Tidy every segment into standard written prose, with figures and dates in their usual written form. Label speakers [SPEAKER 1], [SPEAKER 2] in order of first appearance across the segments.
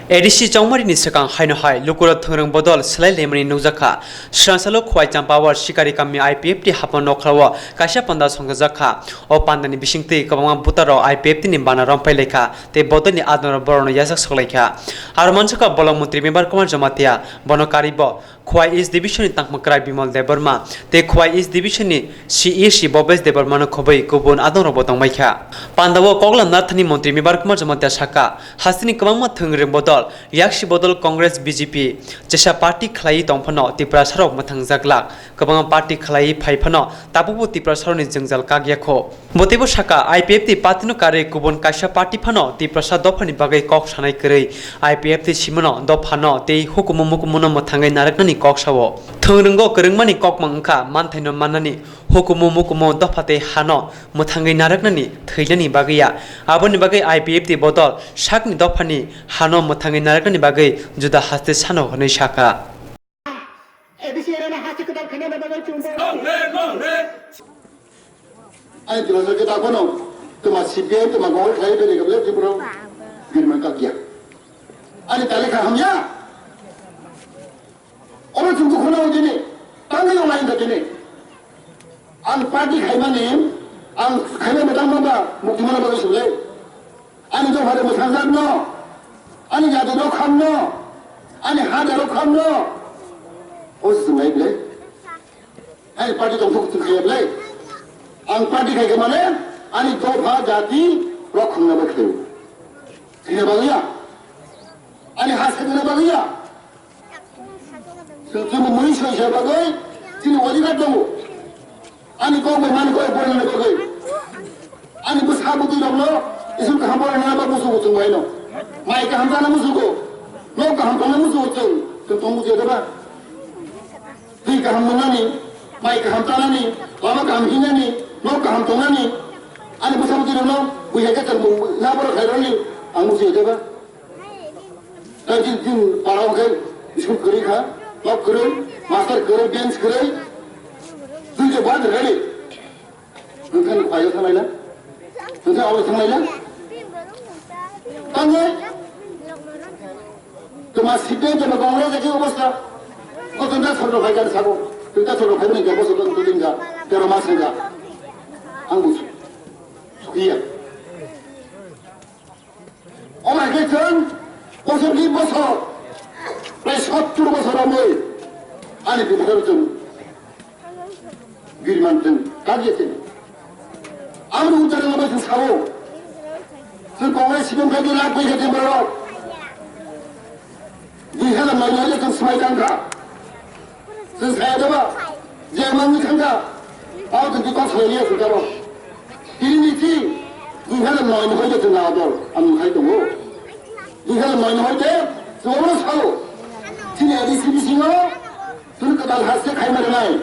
[SPEAKER 1] ADC Chongmari ni sekang haino hai lukura thangrang bodol slai lemani nukjakha sransalo khwai champawar shikari kami IPF ti hapon nokhlawa kaisa panda songjaka o pandani bisingti kabanga butaro IPF ti ni bana rompai lekha te bodoni adnor borono yasak soklaikha ar manchaka bolong mantri member Kumar Jamatia bonokaribo khwai East Division ni tangmakrai Bimal Debarma te khwai East Division ni CEC Bobes Debarma no khobai kubun adnor botong maikha pandawo koglam nathani mantri member Kumar Jamatia saka hasini kabangma thangrang bodol yakshi bodol Congress BJP jesa party khlai tongphano Tripura sarok mathang jaklak kabang party khlai phaifano tabubu Tripura saroni jengjal kagyakho botebo saka IPF ti patino kare kubon kaisa party phano Tripura dofani bagai kok sanai krei IPF ti simano dofano tei hukumu mukumuno mathangai naraknani kok sawo thongrungo krungmani kok mangkha manthaino manani hukumu mukumu dofate hano mathangai naraknani thailaनि bagaiya aboni bagai IPF ti bodol sakni dofani hano mathangai naraknani bagai juda haste sano honai saka
[SPEAKER 2] ai jelas kita kono tuma CPM tuma gol khai bele gable jibro girman ka kiya ani tale kha hamya oba chungku khona ojine tangai online ka tene an party khai mane an khai madam maba muktimana bagai sule ani jo hare masazan no ani jadu no khamno ani hadaro khamno os sungai ble ai party tong thuk khai ble ang party khai ke mane ani dofa jati rokhang na bakhe ini bagaya ani hasan na bagaya sesuatu mui saya bagai sini wajib ada ani kau berman kau boleh na bagai ani bus habu tu dong lo isu kahambor na ba musuh tu ngai no mai kaham na musuh ko no kaham na musuh tu tong musuh ada ba di kaham na ni mai kaham na ni lama kaham hina ni no kaham na ni ani bus habu tu dong lo buya ka kan na bor khai ni ang musuh ada ba dan jin parau kai isu keri kha lok keri master keri dance keri tu je bad ready bukan ayo samai na तुझे और समझ ले तंगे तुम्हारे सीटे जब कांग्रेस के अवस्था को तुमने छोड़ो भाई कर सको तुमने छोड़ो भाई ने क्या बोल सकते तुम दिनगा तेरा मास होगा अंगुस सुखिया ओ माय गॉड बोसर की बोसर प्रेस हत्तुर बोसर आमोय आनी बिधर तुम गिरमंतन काजियते आमर उतारे लबे जों सावो जों कांग्रेस सिबिंनिफ्राय लाब फैखादों बर'आव दुइहाल माइनाय जों समायदांखा जों सायादोबा जेमांनि थांगा आव जों बिकॉज होलिया सुगारो दिनैथि दुइहाल माइनाय जों नादर आं खाय दङ दुइहाल माइनाय दे जों सावो दिनै एडिसि बिसिङाव जों गोदान हारसे खायमारनाय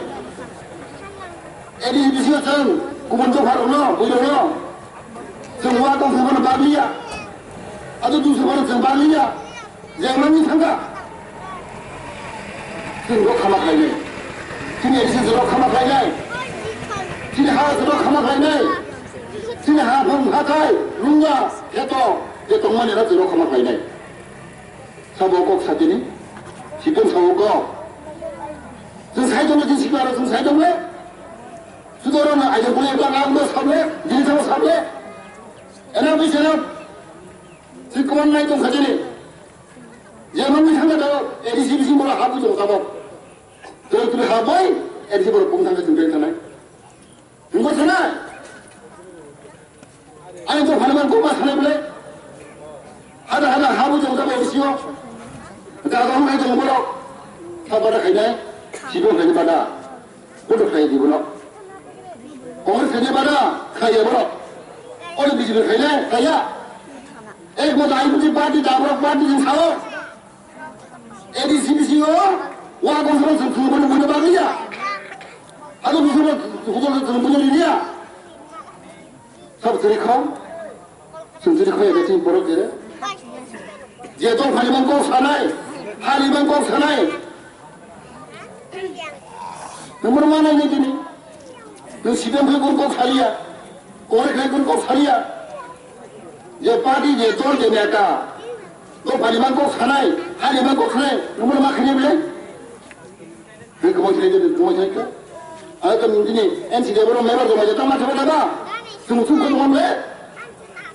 [SPEAKER 2] एडिसि बिसिङाव जों गुबुन जफार no बुझो जों वा दं जों बालिया आरो दुसफोर जों बालिया जेमांनि थांगा जों रो खामाखायनाय दिनै एडिसि जों खामाखायनाय दिनै हा जों खामाखायनाय दिनै हा भं हाथाय रुंगा हेथ' जे दंमाने रा जों खामाखायनाय साबोक सादिनि सिगोन सावोक जों सायदोंनो जों सिगारो जों सायदोंनो सुदरनो आइजो बोले बागामो साबले दिनथाव साबले एना बिसोरो सिकमन नाय दं खादिनि जेमांनि थांगा दा एडिसि बिसिं बोला हाबु दं जाबो दोर हाबाय एडिसि बोला बुं थांगा जों थानाय नंगौ थानाय आइ तो फानमान को मा थानाय बोले हादा हाबु दं जाबो एडिसिओ दागा होनाय दं बोला साबादा खायनाय सिबो खायनाय बादा गथ' खाय दिबोला कांग्रेस खायनाय बादा खायो बोला अले बिजेपि खायनाय खाया एक मत आइपुति पार्टी दाब्रक पार्टी जों सावो एडिसि बिसिङाव वा गंसरो जों खुंबोनो मोनो बागैया आरो बिसोरो हुदर जों मोनो लिया सब जरिखाव जों जरिखाव एदिसि बर' जेरे जे दं फालिमान गौ सानाय हालिमान गौ सानाय नंबर मा नायनो दिनै नों सिगांनिफ्राय गौ सालिया कांग्रेस खाय गौ सालिया जे पार्टी जे दल जे नेता 또 바리만 꼭 사나이, 하리만 꼭 사나이, 누구나 막 그려볼래? 그 그만치네, 그만치니까. 아, 그럼 이제 NC 대보로 매발 좀 하자. 딱 맞춰보다가 지금 숨고 좀 하면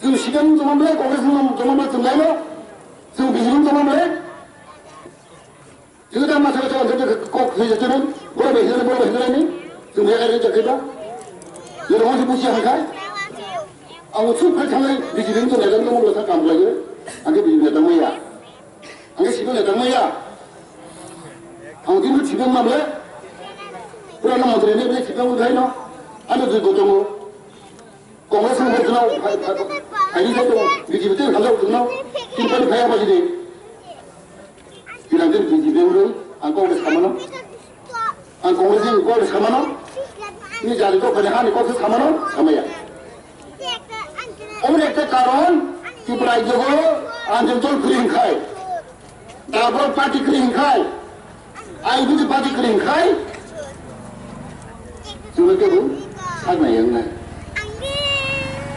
[SPEAKER 2] 지금 시간 좀 하면 거기서 좀 하면 좀 나요? 지금 비즈님 좀 하면 지금 딱 맞춰서 꼭 해줬더니 뭐라고 해주라니? 지금 내가 이렇게 적겠다? 여러 번씩 무시한가? 아무 숲을 창에 비즈님 좀 내가 좀 올라서 깜짝이야? 안게 비즈님 내가 뭐야? 안게 시간 내가 뭐야? 아무 뒤로 지병만 해? 그러나 뭐 그래 내 지병을 해 너? 아니 그 고정 공에서 뭐 주나 아니 또 비즈님 때 가려고 주나? 빨리 가야 봐지지. 비난된 비즈님으로 안 거기서 가면은 안 거기서 거기서 가면은 이 자리도 그냥 하니 거기서 가면은 가면야. 오늘 때 가론 기브라이저고 안전돌 그린 카이 나버 파티 그린 카이 아이부지 파티 그린 카이 지금 그 살면 영네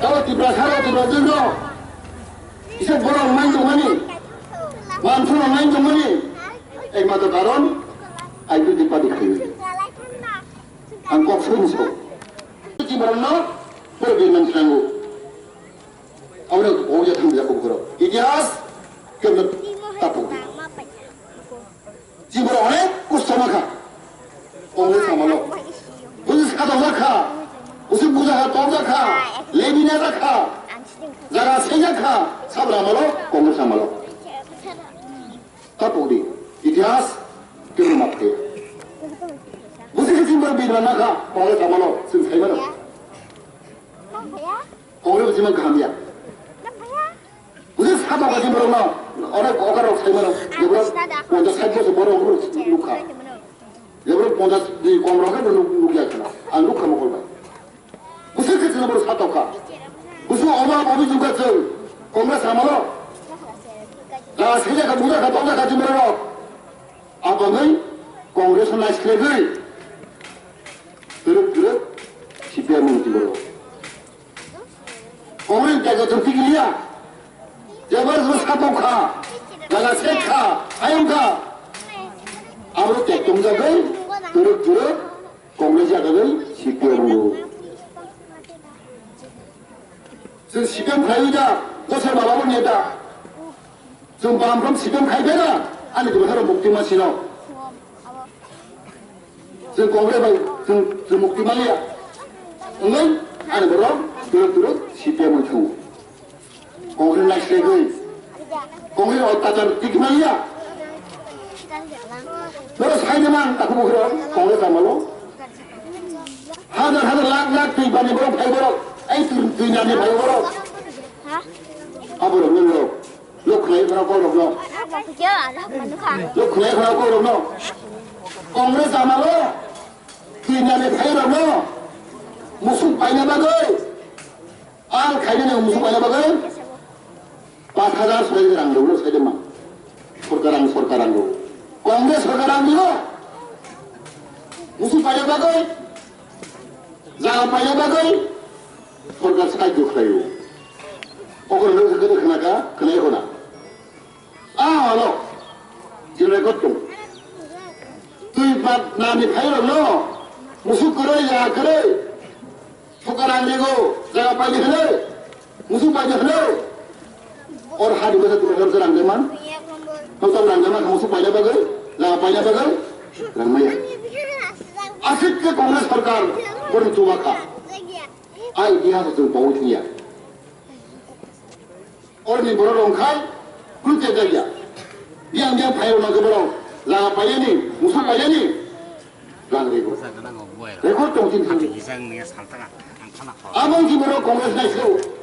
[SPEAKER 2] 또 기브라 살아 기브라 들고 이제 뭐라 많이 좀 하니 많구나 많이 좀 하니 애마도 가론 아이부지 파티 그린 안꼭 손소 기브라나 그러기는 상고 아무래도 오히려 탐구 잡고 그러 이기하스 그러면 따쁘고 집으로 오네 꾸스토마카 오늘 사말로 무슨 사도자카 무슨 부자카 동자카 레비나자카 자가 세자카 사브라말로 공을 사말로 따쁘고 이기하스 그러면 맞게 무슨 집으로 비나나카 공을 사말로 지금 세면은 공을 지면 감이야 무슨 사도가 지금 뭐라 어느 고가로 살면은 여보라 먼저 살펴서 뭐라고 그러지 누카 여보라 먼저 네 공으로 하면 누구야 그나 안 누카 먹을 거야 무슨 그 지금으로 사도가 무슨 어마어마한 누가서 공을 사면은 나 세자가 무자가 동자가 지금 뭐라 아범의 공으로서 나시크레를 그릇 시비하면 지금 공을 내가 좀 튀기냐 여버서 사도카, 나가 세카, 하영카 아무로 객동작을 드륵드륵 공매자각을 시비하고 지금 시병 가유자 꽃을 마법을 냈다 지금 밤럼 시병 가입해라 아니 그거 하러 목숨만 신어 지금 공매발 지금 목숨만이야 응응? 아니 뭐라? 드륵드륵 시비하면 주 공을 날씨를 공을 어디다 저 뛰기만이야 너로 사이드만 딱 보고 그럼 공을 사말로 하늘 락 뛰반이 보러 파이버러 에이 뛰냐니 파이버러 아버러 늘러 로크네 그나 꼬르너 로크네 그나 꼬르너 공을 사말로 뛰냐니 파이버러 무슨 파이냐박을 아 가이드네 무슨 파이냐박을 5,000 소리랑 누구로 세대만 소리랑 공개 소리랑 무슨 빠져박을 자가 빠져박을 소리가 사이드 그래요 오늘 너서 그래 그나가 그네구나 아 너 지금 것도 그맛 남이 파이로 너 무슨 그래야 그래 손가락 내고 자가 빠져 그래 무슨 빠져 그래 और हारी बजा तुम घर से रंगे मान हम सब रंगे मान हम सब पहले बगल लगा पहले बगल रंगमैया आसिफ के कांग्रेस सरकार बड़ी चुमा खा आई इतिहास से बहुत किया और नहीं बड़ा रोंखाई कुछ जगह गया yang फाइल ना के बड़ा लगा पहले नहीं मुसु पहले नहीं रंग रेको रेको तो चिंता नहीं अब उनकी बड़ा कांग्रेस नहीं